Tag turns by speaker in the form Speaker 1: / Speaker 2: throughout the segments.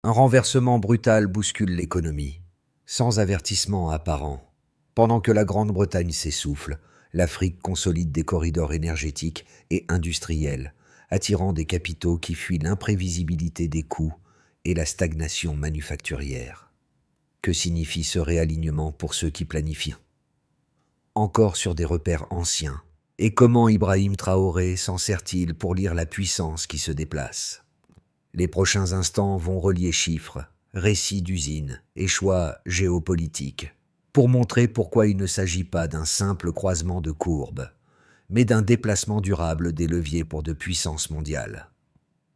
Speaker 1: Un renversement brutal bouscule l'économie, sans avertissement apparent. Pendant que la Grande-Bretagne s'essouffle, l'Afrique consolide des corridors énergétiques et industriels, attirant des capitaux qui fuient l'imprévisibilité des coûts et la stagnation manufacturière. Que signifie ce réalignement pour ceux qui planifient? Encore sur des repères anciens. Et comment Ibrahim Traoré s'en sert-il pour lire la puissance qui se déplace? Les prochains instants vont relier chiffres, récits d'usines et choix géopolitiques, pour montrer pourquoi il ne s'agit pas d'un simple croisement de courbes, mais d'un déplacement durable des leviers pour de puissances mondiales.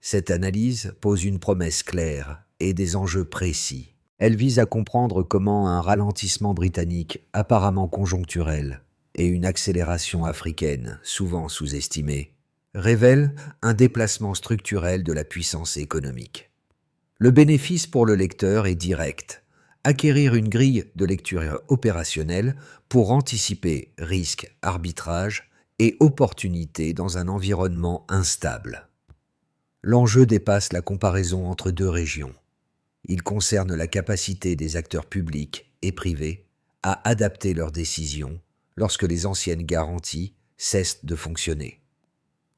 Speaker 1: Cette analyse pose une promesse claire et des enjeux précis. Elle vise à comprendre comment un ralentissement britannique apparemment conjoncturel et une accélération africaine, souvent sous-estimée, révèlent un déplacement structurel de la puissance économique. Le bénéfice pour le lecteur est direct. Acquérir une grille de lecture opérationnelle pour anticiper risques, arbitrages et opportunités dans un environnement instable. L'enjeu dépasse la comparaison entre deux régions. Il concerne la capacité des acteurs publics et privés à adapter leurs décisions lorsque les anciennes garanties cessent de fonctionner.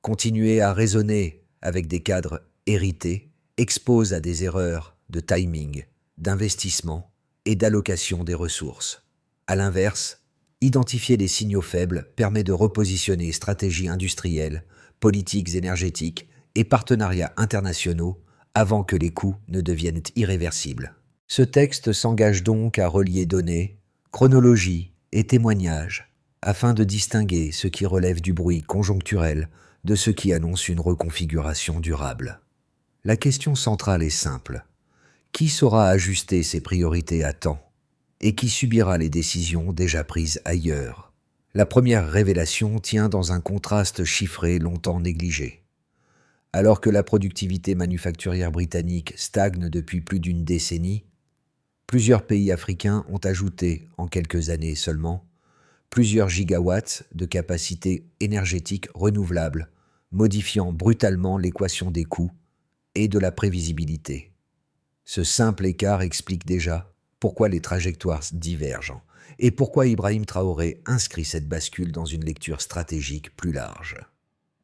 Speaker 1: Continuer à raisonner avec des cadres hérités expose à des erreurs de timing, d'investissement et d'allocation des ressources. À l'inverse, identifier les signaux faibles permet de repositionner stratégies industrielles, politiques énergétiques et partenariats internationaux avant que les coûts ne deviennent irréversibles. Ce texte s'engage donc à relier données, chronologie et témoignages afin de distinguer ce qui relève du bruit conjoncturel de ce qui annonce une reconfiguration durable. La question centrale est simple. Qui saura ajuster ses priorités à temps et qui subira les décisions déjà prises ailleurs? La première révélation tient dans un contraste chiffré longtemps négligé. Alors que la productivité manufacturière britannique stagne depuis plus d'une décennie, plusieurs pays africains ont ajouté, en quelques années seulement, plusieurs gigawatts de capacité énergétique renouvelable, modifiant brutalement l'équation des coûts et de la prévisibilité. Ce simple écart explique déjà pourquoi les trajectoires divergent et pourquoi Ibrahim Traoré inscrit cette bascule dans une lecture stratégique plus large.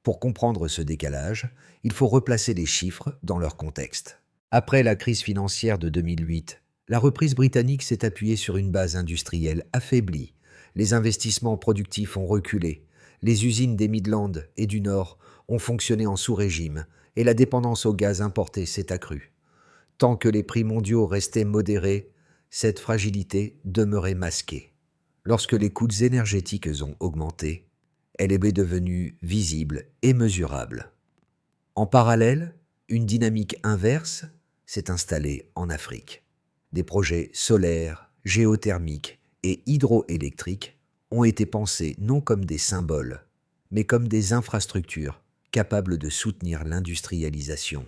Speaker 1: Pour comprendre ce décalage, il faut replacer les chiffres dans leur contexte. Après la crise financière de 2008, la reprise britannique s'est appuyée sur une base industrielle affaiblie. Les investissements productifs ont reculé, les usines des Midlands et du Nord ont fonctionné en sous-régime et la dépendance au gaz importé s'est accrue. Tant que les prix mondiaux restaient modérés, cette fragilité demeurait masquée. Lorsque les coûts énergétiques ont augmenté, elle est devenue visible et mesurable. En parallèle, une dynamique inverse s'est installée en Afrique. Des projets solaires, géothermiques et hydroélectriques ont été pensés non comme des symboles, mais comme des infrastructures capables de soutenir l'industrialisation.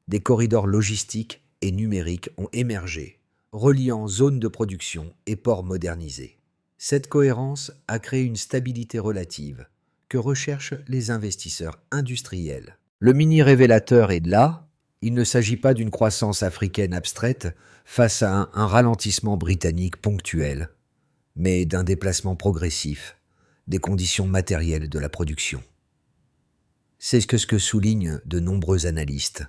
Speaker 1: Des corridors logistiques et numériques ont émergé, reliant zones de production et ports modernisés. Cette cohérence a créé une stabilité relative que recherchent les investisseurs industriels. Le mini-révélateur est là. Il ne s'agit pas d'une croissance africaine abstraite face à un ralentissement britannique ponctuel, mais d'un déplacement progressif des conditions matérielles de la production. C'est ce que soulignent de nombreux analystes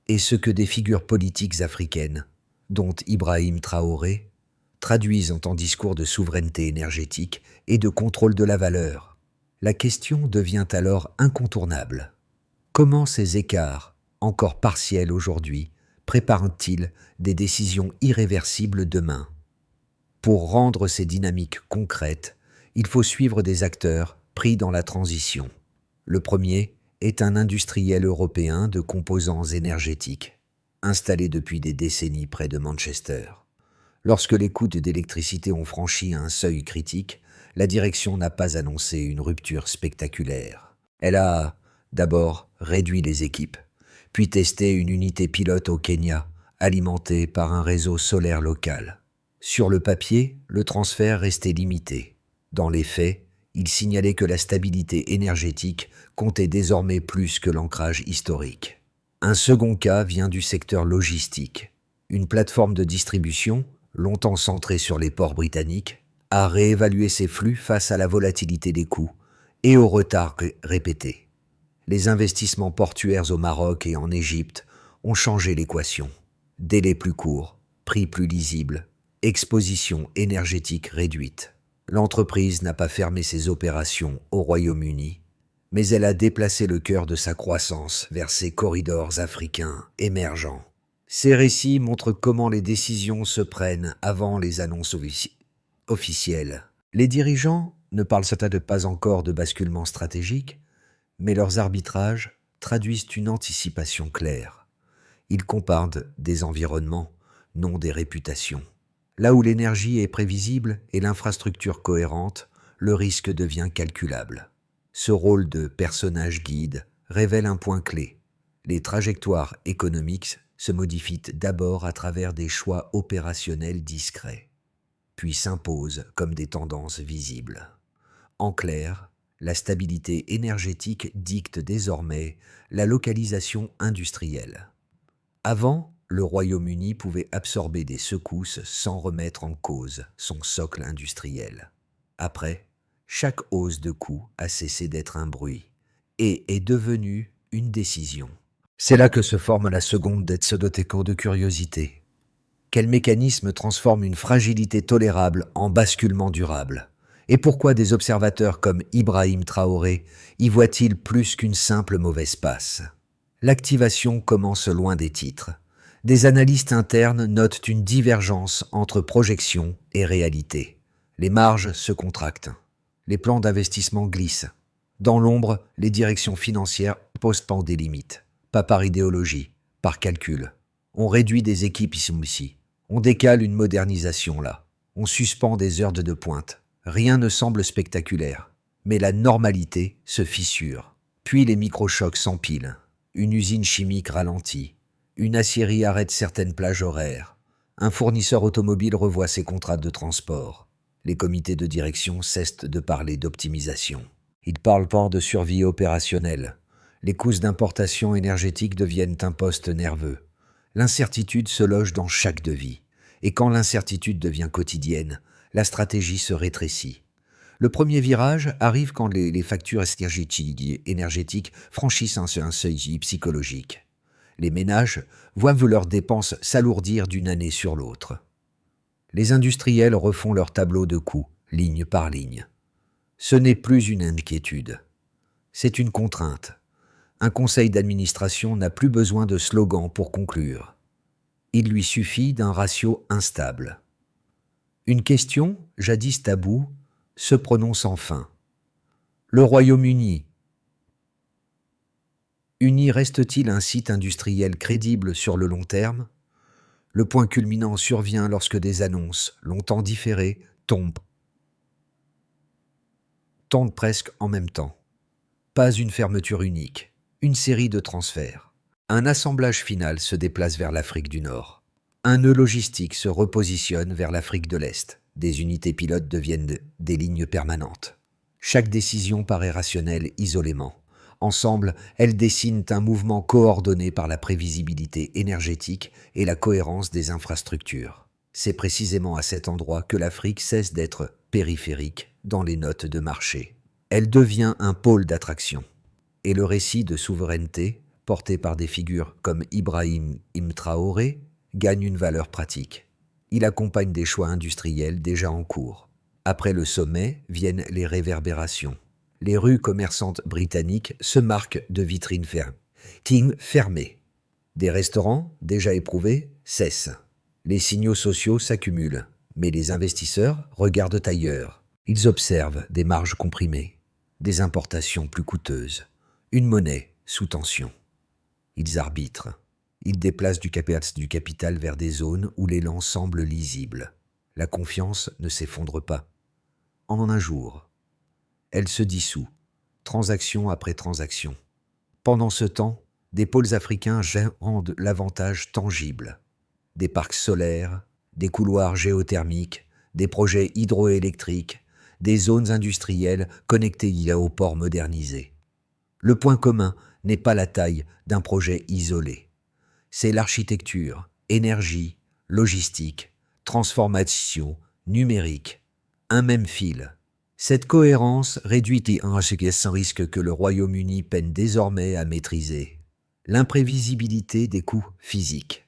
Speaker 1: et ce que des figures politiques africaines, dont Ibrahim Traoré, traduisent en discours de souveraineté énergétique et de contrôle de la valeur. La question devient alors incontournable. Comment ces écarts, encore partiels aujourd'hui, préparent-ils des décisions irréversibles demain? Pour rendre ces dynamiques concrètes, il faut suivre des acteurs pris dans la transition. Le premier est un industriel européen de composants énergétiques, installé depuis des décennies près de Manchester. Lorsque les coûts d'électricité ont franchi un seuil critique, la direction n'a pas annoncé une rupture spectaculaire. Elle a d'abord réduit les équipes, puis testé une unité pilote au Kenya, alimentée par un réseau solaire local. Sur le papier, le transfert restait limité. Dans les faits, il signalait que la stabilité énergétique comptait désormais plus que l'ancrage historique. Un second cas vient du secteur logistique. Une plateforme de distribution, longtemps centrée sur les ports britanniques, a réévalué ses flux face à la volatilité des coûts et aux retards répétés. Les investissements portuaires au Maroc et en Égypte ont changé l'équation. Délais plus courts, prix plus lisibles, exposition énergétique réduite. L'entreprise n'a pas fermé ses opérations au Royaume-Uni, mais elle a déplacé le cœur de sa croissance vers ses corridors africains émergents. Ces récits montrent comment les décisions se prennent avant les annonces officielles. Les dirigeants ne parlent certainement pas encore de basculement stratégique, mais leurs arbitrages traduisent une anticipation claire. Ils comparent des environnements, non des réputations. Là où l'énergie est prévisible et l'infrastructure cohérente, le risque devient calculable. Ce rôle de personnage guide révèle un point clé. Les trajectoires économiques se modifient d'abord à travers des choix opérationnels discrets, puis s'imposent comme des tendances visibles. En clair, la stabilité énergétique dicte désormais la localisation industrielle. Avant, le Royaume-Uni pouvait absorber des secousses sans remettre en cause son socle industriel. Après, chaque hausse de coût a cessé d'être un bruit et est devenue une décision. C'est là que se forme la seconde dette sodotéco de curiosité. Quel mécanisme transforme une fragilité tolérable en basculement durable? Et pourquoi des observateurs comme Ibrahim Traoré y voient-ils plus qu'une simple mauvaise passe? L'activation commence loin des titres. Des analystes internes notent une divergence entre projection et réalité. Les marges se contractent. Les plans d'investissement glissent. Dans l'ombre, les directions financières posent des limites. Pas par idéologie, par calcul. On réduit des équipes ici. On décale une modernisation là. On suspend des heures de pointe. Rien ne semble spectaculaire. Mais la normalité se fissure. Puis les microchocs s'empilent. Une usine chimique ralentit. Une aciérie arrête certaines plages horaires. Un fournisseur automobile revoit ses contrats de transport. Les comités de direction cessent de parler d'optimisation. Ils parlent pas de survie opérationnelle. Les coûts d'importation énergétique deviennent un poste nerveux. L'incertitude se loge dans chaque devis. Et quand l'incertitude devient quotidienne, la stratégie se rétrécit. Le premier virage arrive quand les factures énergétiques franchissent un seuil psychologique. Les ménages voient leurs dépenses s'alourdir d'une année sur l'autre. Les industriels refont leur tableau de coûts, ligne par ligne. Ce n'est plus une inquiétude. C'est une contrainte. Un conseil d'administration n'a plus besoin de slogans pour conclure. Il lui suffit d'un ratio instable. Une question, jadis taboue, se prononce enfin. Le Royaume-Uni reste-t-il un site industriel crédible sur le long terme? Le point culminant survient lorsque des annonces, longtemps différées, tombent presque en même temps. Pas une fermeture unique, une série de transferts. Un assemblage final se déplace vers l'Afrique du Nord. Un nœud logistique se repositionne vers l'Afrique de l'Est. Des unités pilotes deviennent des lignes permanentes. Chaque décision paraît rationnelle isolément. Ensemble, elles dessinent un mouvement coordonné par la prévisibilité énergétique et la cohérence des infrastructures. C'est précisément à cet endroit que l'Afrique cesse d'être périphérique dans les notes de marché. Elle devient un pôle d'attraction. Et le récit de souveraineté, porté par des figures comme Ibrahim Traoré, gagne une valeur pratique. Il accompagne des choix industriels déjà en cours. Après le sommet viennent les réverbérations. Les rues commerçantes britanniques se marquent de vitrines fermées. Des restaurants, déjà éprouvés, cessent. Les signaux sociaux s'accumulent, mais les investisseurs regardent ailleurs. Ils observent des marges comprimées, des importations plus coûteuses, une monnaie sous tension. Ils arbitrent. Ils déplacent du capital vers des zones où l'élan semble lisible. La confiance ne s'effondre pas. En un jour, elle se dissout, transaction après transaction. Pendant ce temps, des pôles africains rendent l'avantage tangible. Des parcs solaires, des couloirs géothermiques, des projets hydroélectriques, des zones industrielles connectées aux ports modernisés. Le point commun n'est pas la taille d'un projet isolé. C'est l'architecture, énergie, logistique, transformation, numérique. Un même fil. Cette cohérence réduit un risque que le Royaume-Uni peine désormais à maîtriser. L'imprévisibilité des coûts physiques.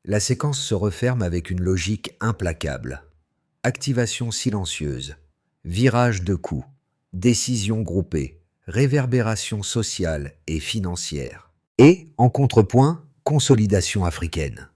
Speaker 1: La séquence se referme avec une logique implacable. Activation silencieuse, virage de coûts, décision groupée, réverbération sociale et financière. Et, en contrepoint, consolidation africaine.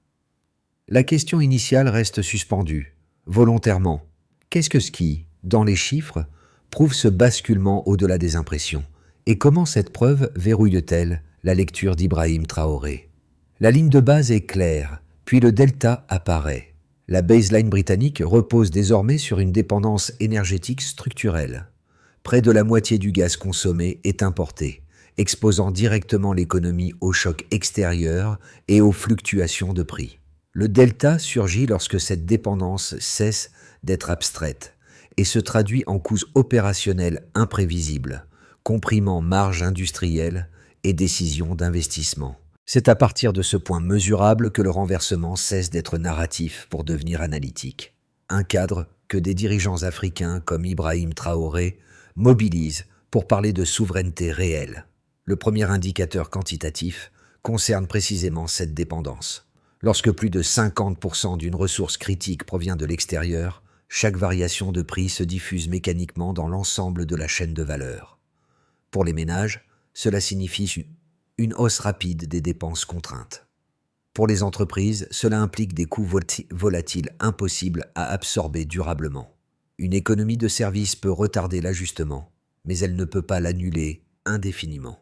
Speaker 1: La question initiale reste suspendue, volontairement. Qu'est-ce que ce qui, dans les chiffres, prouve ce basculement au-delà des impressions? Et comment cette preuve verrouille-t-elle la lecture d'Ibrahim Traoré? La ligne de base est claire, puis le delta apparaît. La baseline britannique repose désormais sur une dépendance énergétique structurelle. Près de la moitié du gaz consommé est importé, exposant directement l'économie aux chocs extérieurs et aux fluctuations de prix. Le delta surgit lorsque cette dépendance cesse d'être abstraite et se traduit en coûts opérationnels imprévisibles, comprimant marge industrielle et décisions d'investissement. C'est à partir de ce point mesurable que le renversement cesse d'être narratif pour devenir analytique. Un cadre que des dirigeants africains comme Ibrahim Traoré mobilisent pour parler de souveraineté réelle. Le premier indicateur quantitatif concerne précisément cette dépendance. Lorsque plus de 50% d'une ressource critique provient de l'extérieur, chaque variation de prix se diffuse mécaniquement dans l'ensemble de la chaîne de valeur. Pour les ménages, cela signifie une hausse rapide des dépenses contraintes. Pour les entreprises, cela implique des coûts volatiles impossibles à absorber durablement. Une économie de services peut retarder l'ajustement, mais elle ne peut pas l'annuler indéfiniment.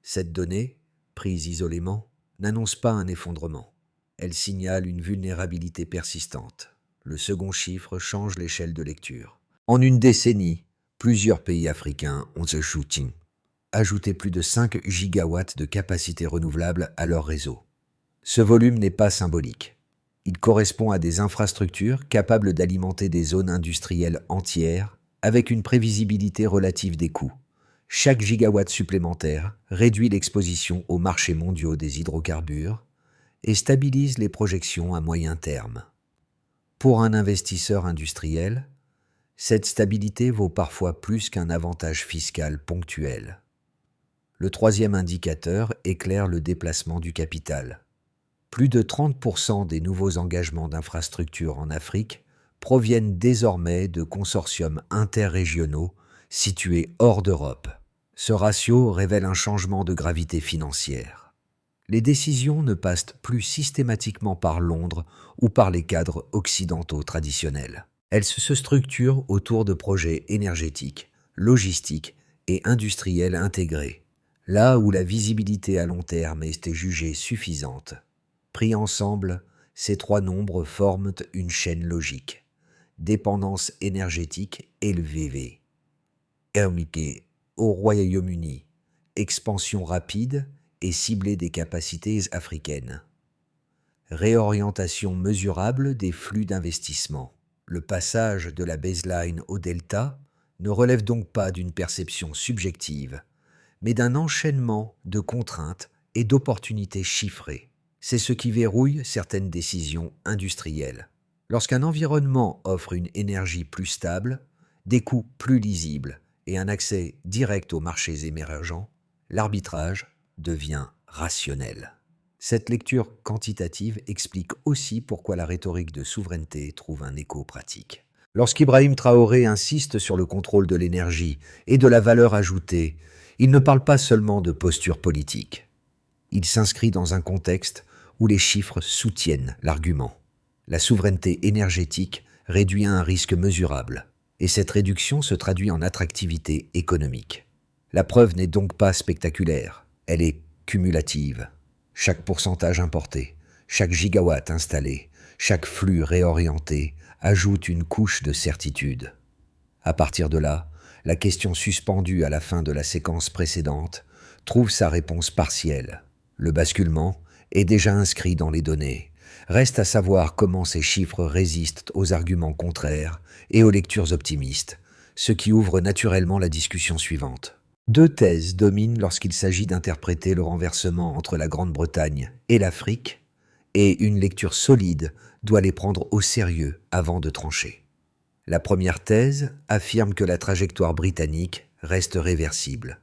Speaker 1: Cette donnée, prise isolément, n'annonce pas un effondrement. Elle signale une vulnérabilité persistante. Le second chiffre change l'échelle de lecture. En une décennie, plusieurs pays africains ont ajouté plus de 5 gigawatts de capacité renouvelable à leur réseau. Ce volume n'est pas symbolique. Il correspond à des infrastructures capables d'alimenter des zones industrielles entières avec une prévisibilité relative des coûts. Chaque gigawatt supplémentaire réduit l'exposition aux marchés mondiaux des hydrocarbures et stabilise les projections à moyen terme. Pour un investisseur industriel, cette stabilité vaut parfois plus qu'un avantage fiscal ponctuel. Le troisième indicateur éclaire le déplacement du capital. Plus de 30% des nouveaux engagements d'infrastructures en Afrique proviennent désormais de consortiums interrégionaux situés hors d'Europe. Ce ratio révèle un changement de gravité financière. Les décisions ne passent plus systématiquement par Londres ou par les cadres occidentaux traditionnels. Elles se structurent autour de projets énergétiques, logistiques et industriels intégrés, là où la visibilité à long terme est jugée suffisante. Pris ensemble, ces trois nombres forment une chaîne logique. Dépendance énergétique élevée. Au Royaume-Uni, expansion rapide et ciblée des capacités africaines. Réorientation mesurable des flux d'investissement. Le passage de la baseline au delta ne relève donc pas d'une perception subjective, mais d'un enchaînement de contraintes et d'opportunités chiffrées. C'est ce qui verrouille certaines décisions industrielles. Lorsqu'un environnement offre une énergie plus stable, des coûts plus lisibles et un accès direct aux marchés émergents, l'arbitrage devient rationnel. Cette lecture quantitative explique aussi pourquoi la rhétorique de souveraineté trouve un écho pratique. Lorsqu'Ibrahim Traoré insiste sur le contrôle de l'énergie et de la valeur ajoutée, il ne parle pas seulement de posture politique. Il s'inscrit dans un contexte où les chiffres soutiennent l'argument. La souveraineté énergétique réduit un risque mesurable, et cette réduction se traduit en attractivité économique. La preuve n'est donc pas spectaculaire, elle est cumulative. Chaque pourcentage importé, chaque gigawatt installé, chaque flux réorienté ajoute une couche de certitude. À partir de là, la question suspendue à la fin de la séquence précédente trouve sa réponse partielle. Le basculement est déjà inscrit dans les données. Reste à savoir comment ces chiffres résistent aux arguments contraires et aux lectures optimistes, ce qui ouvre naturellement la discussion suivante. Deux thèses dominent lorsqu'il s'agit d'interpréter le renversement entre la Grande-Bretagne et l'Afrique et une lecture solide doit les prendre au sérieux avant de trancher. La première thèse affirme que la trajectoire britannique reste réversible.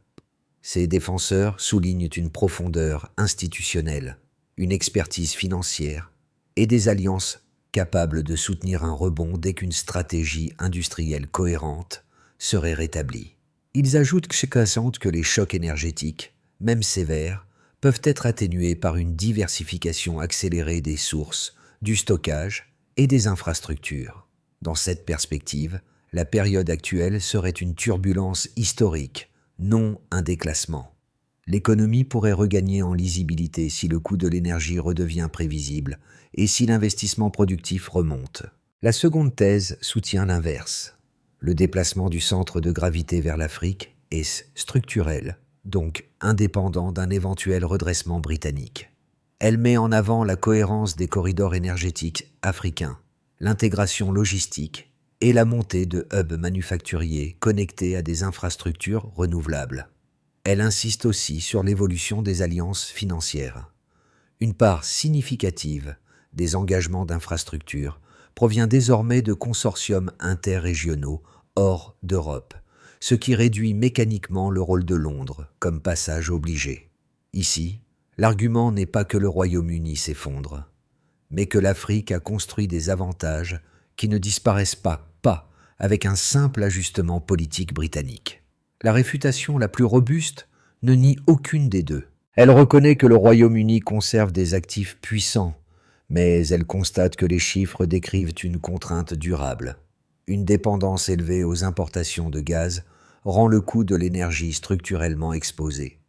Speaker 1: Ses défenseurs soulignent une profondeur institutionnelle, une expertise financière et des alliances capables de soutenir un rebond dès qu'une stratégie industrielle cohérente serait rétablie. Ils ajoutent que les chocs énergétiques, même sévères, peuvent être atténués par une diversification accélérée des sources, du stockage et des infrastructures. Dans cette perspective, la période actuelle serait une turbulence historique, non un déclassement. L'économie pourrait regagner en lisibilité si le coût de l'énergie redevient prévisible et si l'investissement productif remonte. La seconde thèse soutient l'inverse. Le déplacement du centre de gravité vers l'Afrique est structurel, donc indépendant d'un éventuel redressement britannique. Elle met en avant la cohérence des corridors énergétiques africains, l'intégration logistique et la montée de hubs manufacturiers connectés à des infrastructures renouvelables. Elle insiste aussi sur l'évolution des alliances financières. Une part significative des engagements d'infrastructures provient désormais de consortiums interrégionaux hors d'Europe, ce qui réduit mécaniquement le rôle de Londres comme passage obligé. Ici, l'argument n'est pas que le Royaume-Uni s'effondre, mais que l'Afrique a construit des avantages qui ne disparaissent pas avec un simple ajustement politique britannique. La réfutation la plus robuste ne nie aucune des deux. Elle reconnaît que le Royaume-Uni conserve des actifs puissants, mais elle constate que les chiffres décrivent une contrainte durable. Une dépendance élevée aux importations de gaz rend le coût de l'énergie structurellement exposé.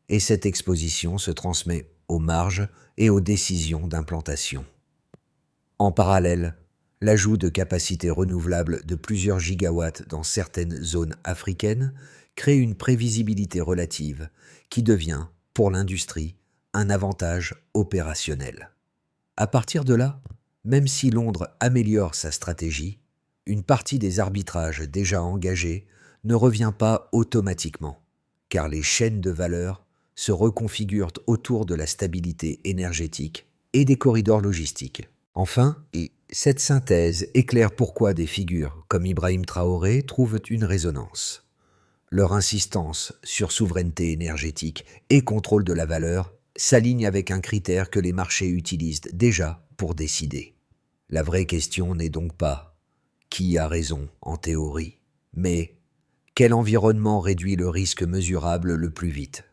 Speaker 1: Et cette exposition se transmet aux marges et aux décisions d'implantation. En parallèle, l'ajout de capacités renouvelables de plusieurs gigawatts dans certaines zones africaines crée une prévisibilité relative qui devient, pour l'industrie, un avantage opérationnel. À partir de là, même si Londres améliore sa stratégie, une partie des arbitrages déjà engagés ne revient pas automatiquement, car les chaînes de valeur se reconfigurent autour de la stabilité énergétique et des corridors logistiques. Enfin, cette synthèse éclaire pourquoi des figures comme Ibrahim Traoré trouvent une résonance. Leur insistance sur souveraineté énergétique et contrôle de la valeur s'aligne avec un critère que les marchés utilisent déjà pour décider. La vraie question n'est donc pas « qui a raison en théorie ?» mais « quel environnement réduit le risque mesurable le plus vite ?»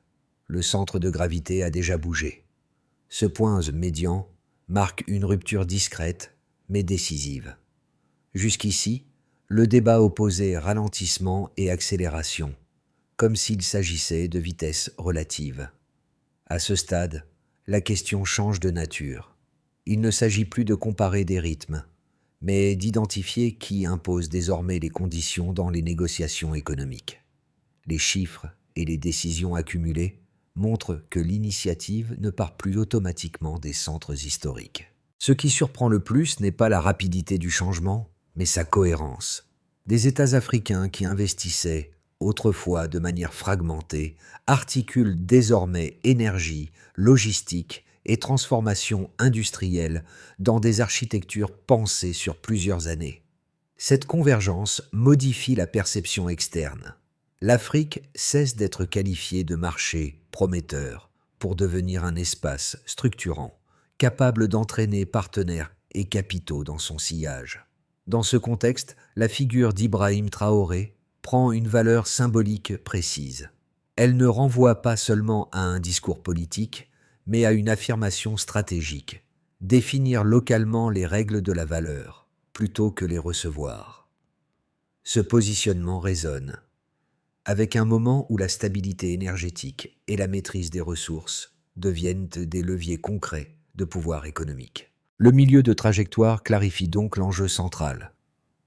Speaker 1: Le centre de gravité a déjà bougé. Ce point médian marque une rupture discrète mais décisive. Jusqu'ici, le débat opposait ralentissement et accélération, comme s'il s'agissait de vitesses relatives. À ce stade, la question change de nature. Il ne s'agit plus de comparer des rythmes, mais d'identifier qui impose désormais les conditions dans les négociations économiques. Les chiffres et les décisions accumulées montrent que l'initiative ne part plus automatiquement des centres historiques. Ce qui surprend le plus n'est pas la rapidité du changement, mais sa cohérence. Des États africains qui investissaient, autrefois de manière fragmentée, articulent désormais énergie, logistique et transformation industrielle dans des architectures pensées sur plusieurs années. Cette convergence modifie la perception externe. L'Afrique cesse d'être qualifiée de marché prometteur pour devenir un espace structurant, capable d'entraîner partenaires et capitaux dans son sillage. Dans ce contexte, la figure d'Ibrahim Traoré prend une valeur symbolique précise. Elle ne renvoie pas seulement à un discours politique, mais à une affirmation stratégique, définir localement les règles de la valeur, plutôt que les recevoir. Ce positionnement résonne, avec un moment où la stabilité énergétique et la maîtrise des ressources deviennent des leviers concrets de pouvoir économique. Le milieu de trajectoire clarifie donc l'enjeu central.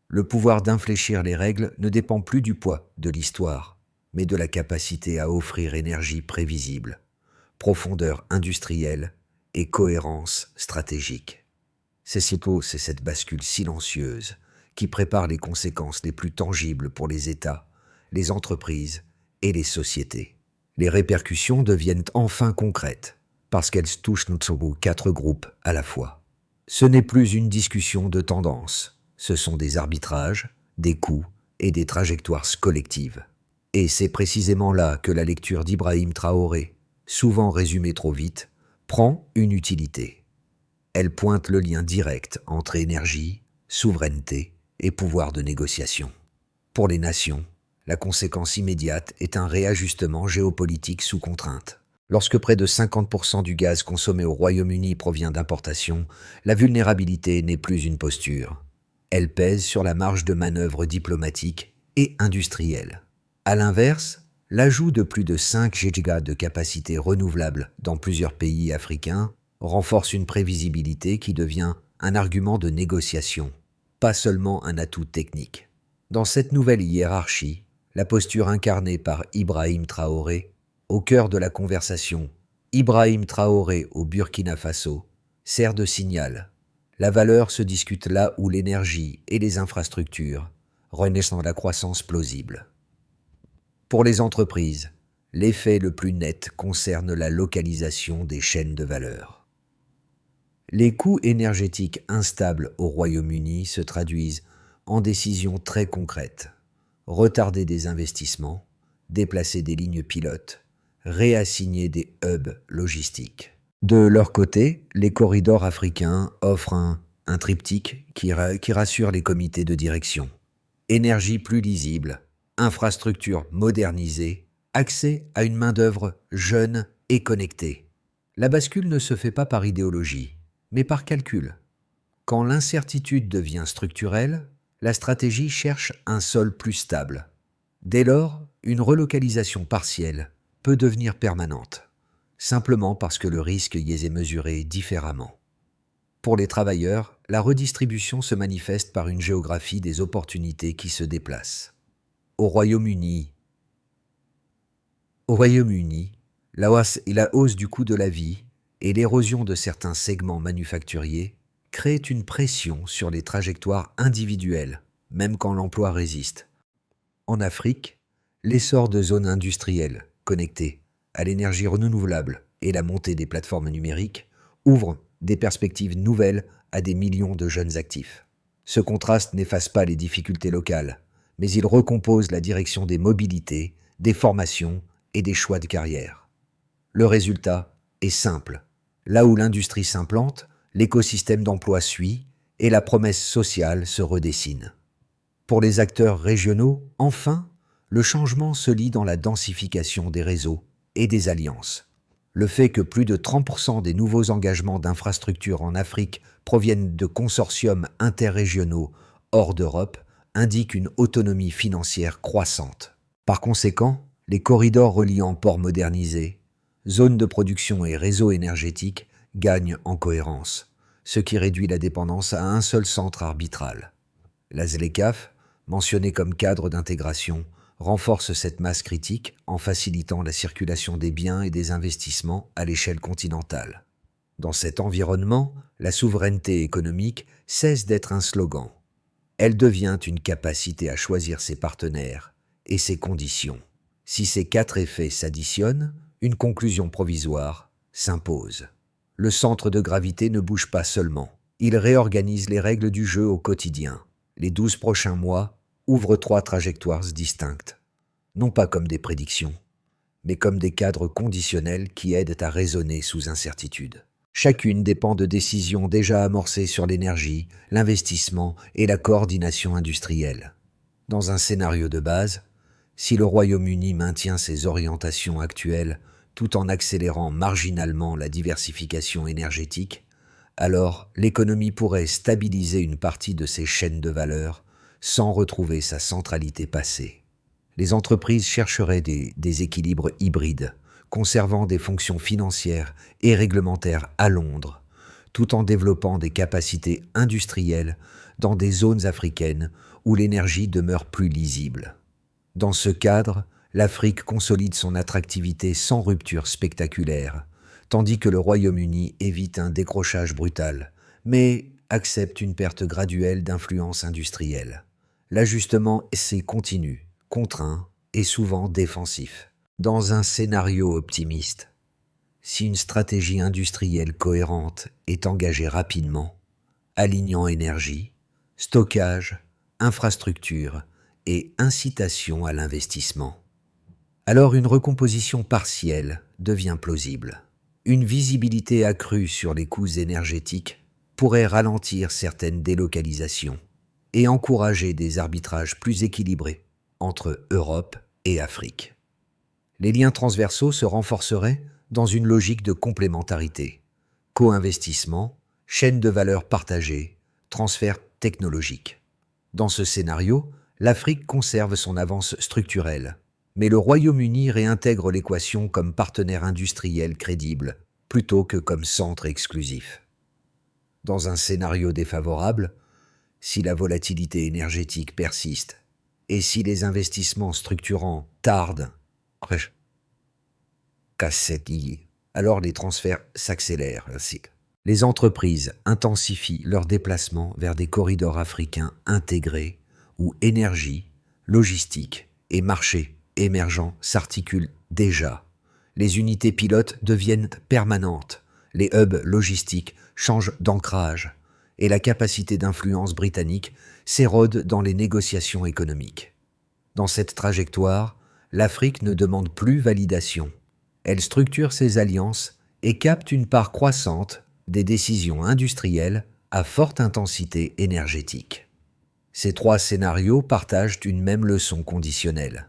Speaker 1: Le pouvoir d'infléchir les règles ne dépend plus du poids de l'histoire, mais de la capacité à offrir énergie prévisible, profondeur industrielle et cohérence stratégique. C'est cette bascule silencieuse qui prépare les conséquences les plus tangibles pour les États, les entreprises et les sociétés. Les répercussions deviennent enfin concrètes. parce qu'elles touchent nos 4 groupes à la fois. Ce n'est plus une discussion de tendance, ce sont des arbitrages, des coûts et des trajectoires collectives. Et c'est précisément là que la lecture d'Ibrahim Traoré, souvent résumée trop vite, prend une utilité. Elle pointe le lien direct entre énergie, souveraineté et pouvoir de négociation. Pour les nations, la conséquence immédiate est un réajustement géopolitique sous contrainte. Lorsque près de 50% du gaz consommé au Royaume-Uni provient d'importations, la vulnérabilité n'est plus une posture. Elle pèse sur la marge de manœuvre diplomatique et industrielle. À l'inverse, l'ajout de plus de 5 gigas de capacité renouvelable dans plusieurs pays africains renforce une prévisibilité qui devient un argument de négociation, pas seulement un atout technique. Dans cette nouvelle hiérarchie, la posture incarnée par Ibrahim Traoré, au cœur de la conversation, Ibrahim Traoré au Burkina Faso, sert de signal. La valeur se discute là où l'énergie et les infrastructures renaissent dans la croissance plausible. Pour les entreprises, l'effet le plus net concerne la localisation des chaînes de valeur. Les coûts énergétiques instables au Royaume-Uni se traduisent en décisions très concrètes. Retarder des investissements, déplacer des lignes pilotes, réassigner des hubs logistiques. De leur côté, les corridors africains offrent un triptyque qui rassure les comités de direction. Énergie plus lisible, infrastructures modernisées, accès à une main-d'œuvre jeune et connectée. La bascule ne se fait pas par idéologie, mais par calcul. Quand l'incertitude devient structurelle, la stratégie cherche un sol plus stable. Dès lors, une relocalisation partielle peut devenir permanente, simplement parce que le risque y est mesuré différemment. Pour les travailleurs, la redistribution se manifeste par une géographie des opportunités qui se déplacent. Au Royaume-Uni, la hausse du coût de la vie et l'érosion de certains segments manufacturiers créent une pression sur les trajectoires individuelles, même quand l'emploi résiste. En Afrique, l'essor de zones industrielles connectées à l'énergie renouvelable et la montée des plateformes numériques ouvrent des perspectives nouvelles à des millions de jeunes actifs. Ce contraste n'efface pas les difficultés locales, mais il recompose la direction des mobilités, des formations et des choix de carrière. Le résultat est simple. Là où l'industrie s'implante, l'écosystème d'emploi suit et la promesse sociale se redessine. Pour les acteurs régionaux, enfin, le changement se lie dans la densification des réseaux et des alliances. Le fait que plus de 30% des nouveaux engagements d'infrastructures en Afrique proviennent de consortiums interrégionaux hors d'Europe indique une autonomie financière croissante. Par conséquent, les corridors reliant ports modernisés, zones de production et réseaux énergétiques gagnent en cohérence, ce qui réduit la dépendance à un seul centre arbitral. La ZLECAf, mentionnée comme cadre d'intégration, renforce cette masse critique en facilitant la circulation des biens et des investissements à l'échelle continentale. Dans cet environnement, la souveraineté économique cesse d'être un slogan. Elle devient une capacité à choisir ses partenaires et ses conditions. Si ces 4 effets s'additionnent, une conclusion provisoire s'impose. Le centre de gravité ne bouge pas seulement, il réorganise les règles du jeu au quotidien. Les 12 prochains mois ouvrent 3 trajectoires distinctes, non pas comme des prédictions, mais comme des cadres conditionnels qui aident à raisonner sous incertitude. Chacune dépend de décisions déjà amorcées sur l'énergie, l'investissement et la coordination industrielle. Dans un scénario de base, si le Royaume-Uni maintient ses orientations actuelles tout en accélérant marginalement la diversification énergétique, alors l'économie pourrait stabiliser une partie de ses chaînes de valeur sans retrouver sa centralité passée. Les entreprises chercheraient des équilibres hybrides, conservant des fonctions financières et réglementaires à Londres, tout en développant des capacités industrielles dans des zones africaines où l'énergie demeure plus lisible. Dans ce cadre, l'Afrique consolide son attractivité sans rupture spectaculaire, tandis que le Royaume-Uni évite un décrochage brutal, mais accepte une perte graduelle d'influence industrielle. L'ajustement est continu, contraint et souvent défensif. Dans un scénario optimiste, si une stratégie industrielle cohérente est engagée rapidement, alignant énergie, stockage, infrastructure et incitation à l'investissement. Alors une recomposition partielle devient plausible. Une visibilité accrue sur les coûts énergétiques pourrait ralentir certaines délocalisations et encourager des arbitrages plus équilibrés entre Europe et Afrique. Les liens transversaux se renforceraient dans une logique de complémentarité, co-investissement, chaîne de valeur partagée, transfert technologique. Dans ce scénario, l'Afrique conserve son avance structurelle, mais le Royaume-Uni réintègre l'équation comme partenaire industriel crédible, plutôt que comme centre exclusif. Dans un scénario défavorable, si la volatilité énergétique persiste et si les investissements structurants tardent, alors les transferts s'accélèrent. Les entreprises intensifient leurs déplacements vers des corridors africains intégrés où énergie, logistique et marché émergents s'articulent déjà. Les unités pilotes deviennent permanentes, les hubs logistiques changent d'ancrage et la capacité d'influence britannique s'érode dans les négociations économiques. Dans cette trajectoire, l'Afrique ne demande plus validation. Elle structure ses alliances et capte une part croissante des décisions industrielles à forte intensité énergétique. Ces trois scénarios partagent une même leçon conditionnelle.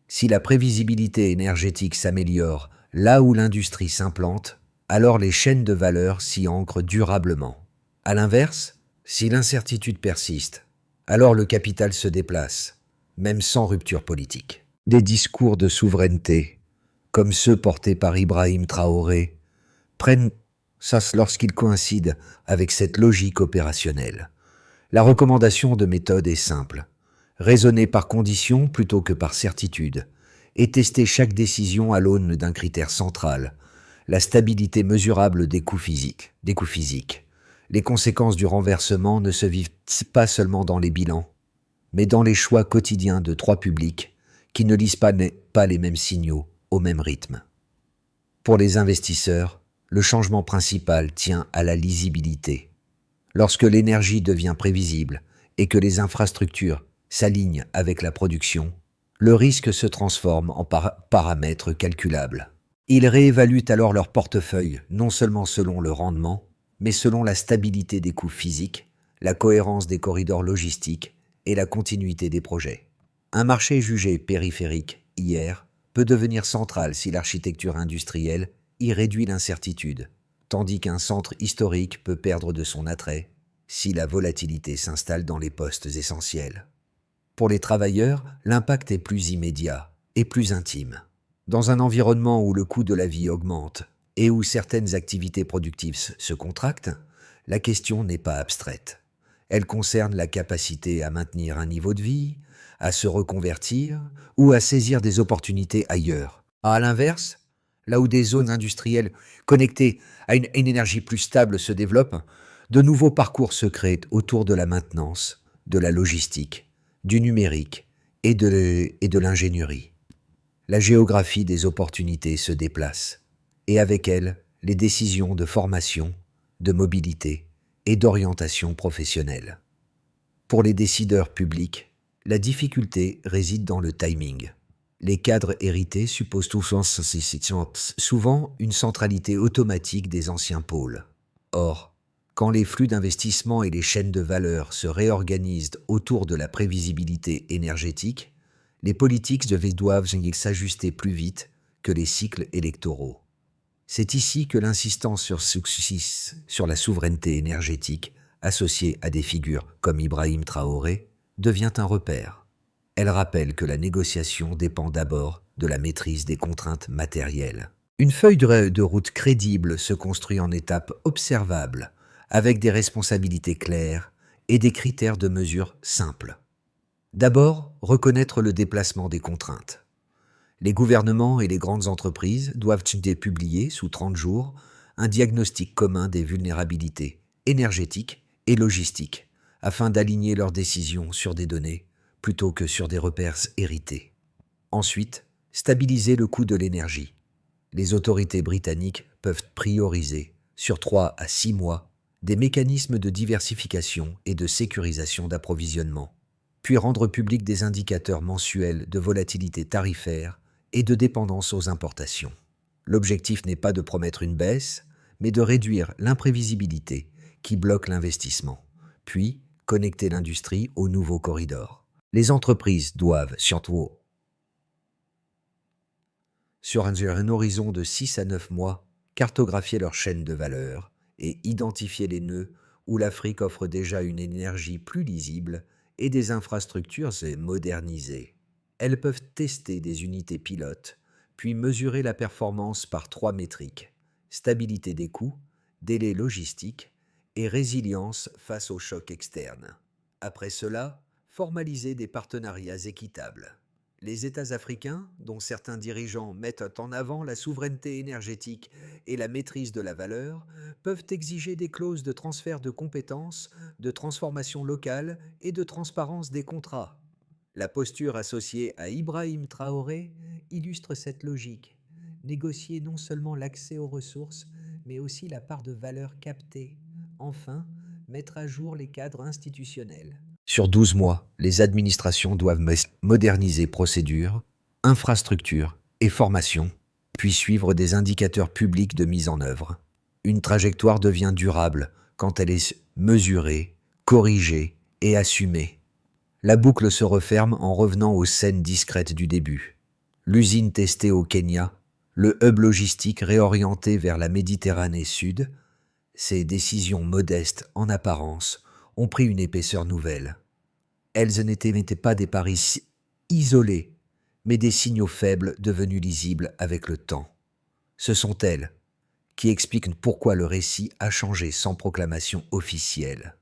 Speaker 1: Si la prévisibilité énergétique s'améliore là où l'industrie s'implante, alors les chaînes de valeur s'y ancrent durablement. À l'inverse, si l'incertitude persiste, alors le capital se déplace, même sans rupture politique. Des discours de souveraineté, comme ceux portés par Ibrahim Traoré, prennent sens lorsqu'ils coïncident avec cette logique opérationnelle. La recommandation de méthode est simple. Raisonner par condition plutôt que par certitude, et tester chaque décision à l'aune d'un critère central, la stabilité mesurable des coûts physiques. Les conséquences du renversement ne se vivent pas seulement dans les bilans, mais dans les choix quotidiens de trois publics qui ne lisent pas les mêmes signaux au même rythme. Pour les investisseurs, le changement principal tient à la lisibilité. Lorsque l'énergie devient prévisible et que les infrastructures s'alignent avec la production, le risque se transforme en paramètres calculables. Ils réévaluent alors leur portefeuille, non seulement selon le rendement, mais selon la stabilité des coûts physiques, la cohérence des corridors logistiques et la continuité des projets. Un marché jugé périphérique hier peut devenir central si l'architecture industrielle y réduit l'incertitude, tandis qu'un centre historique peut perdre de son attrait si la volatilité s'installe dans les postes essentiels. Pour les travailleurs, l'impact est plus immédiat et plus intime. Dans un environnement où le coût de la vie augmente et où certaines activités productives se contractent, la question n'est pas abstraite. Elle concerne la capacité à maintenir un niveau de vie, à se reconvertir ou à saisir des opportunités ailleurs. À l'inverse, là où des zones industrielles connectées à une énergie plus stable se développent, de nouveaux parcours se créent autour de la maintenance, de la logistique, du numérique et de l'ingénierie. La géographie des opportunités se déplace, et avec elle, les décisions de formation, de mobilité et d'orientation professionnelle. Pour les décideurs publics, la difficulté réside dans le timing. Les cadres hérités supposent souvent une centralité automatique des anciens pôles. Or, quand les flux d'investissement et les chaînes de valeur se réorganisent autour de la prévisibilité énergétique, les politiques doivent s'ajuster plus vite que les cycles électoraux. C'est ici que l'insistance sur la souveraineté énergétique, associée à des figures comme Ibrahim Traoré, devient un repère. Elle rappelle que la négociation dépend d'abord de la maîtrise des contraintes matérielles. Une feuille de route crédible se construit en étapes observables, avec des responsabilités claires et des critères de mesure simples. D'abord, reconnaître le déplacement des contraintes. Les gouvernements et les grandes entreprises doivent publier sous 30 jours un diagnostic commun des vulnérabilités énergétiques et logistiques afin d'aligner leurs décisions sur des données plutôt que sur des repères hérités. Ensuite, stabiliser le coût de l'énergie. Les autorités britanniques peuvent prioriser, sur 3 à 6 mois, des mécanismes de diversification et de sécurisation d'approvisionnement, puis rendre publics des indicateurs mensuels de volatilité tarifaire et de dépendance aux importations. L'objectif n'est pas de promettre une baisse, mais de réduire l'imprévisibilité qui bloque l'investissement, puis connecter l'industrie aux nouveaux corridors. Les entreprises doivent, surtout sur un horizon de 6 à 9 mois, cartographier leur chaîne de valeur et identifier les nœuds où l'Afrique offre déjà une énergie plus lisible et des infrastructures modernisées. Elles peuvent tester des unités pilotes, puis mesurer la performance par 3 métriques: stabilité des coûts, délai logistique et résilience face aux chocs externes. Après cela, formaliser des partenariats équitables. Les États africains, dont certains dirigeants mettent en avant la souveraineté énergétique et la maîtrise de la valeur, peuvent exiger des clauses de transfert de compétences, de transformation locale et de transparence des contrats. La posture associée à Ibrahim Traoré illustre cette logique. Négocier non seulement l'accès aux ressources, mais aussi la part de valeur captée. Enfin, mettre à jour les cadres institutionnels. Sur 12 mois, les administrations doivent moderniser procédures, infrastructures et formations, puis suivre des indicateurs publics de mise en œuvre. Une trajectoire devient durable quand elle est mesurée, corrigée et assumée. La boucle se referme en revenant aux scènes discrètes du début. L'usine testée au Kenya, le hub logistique réorienté vers la Méditerranée Sud, ces décisions modestes en apparence ont pris une épaisseur nouvelle. Elles n'étaient pas des paris isolés, mais des signaux faibles devenus lisibles avec le temps. Ce sont elles qui expliquent pourquoi le récit a changé sans proclamation officielle.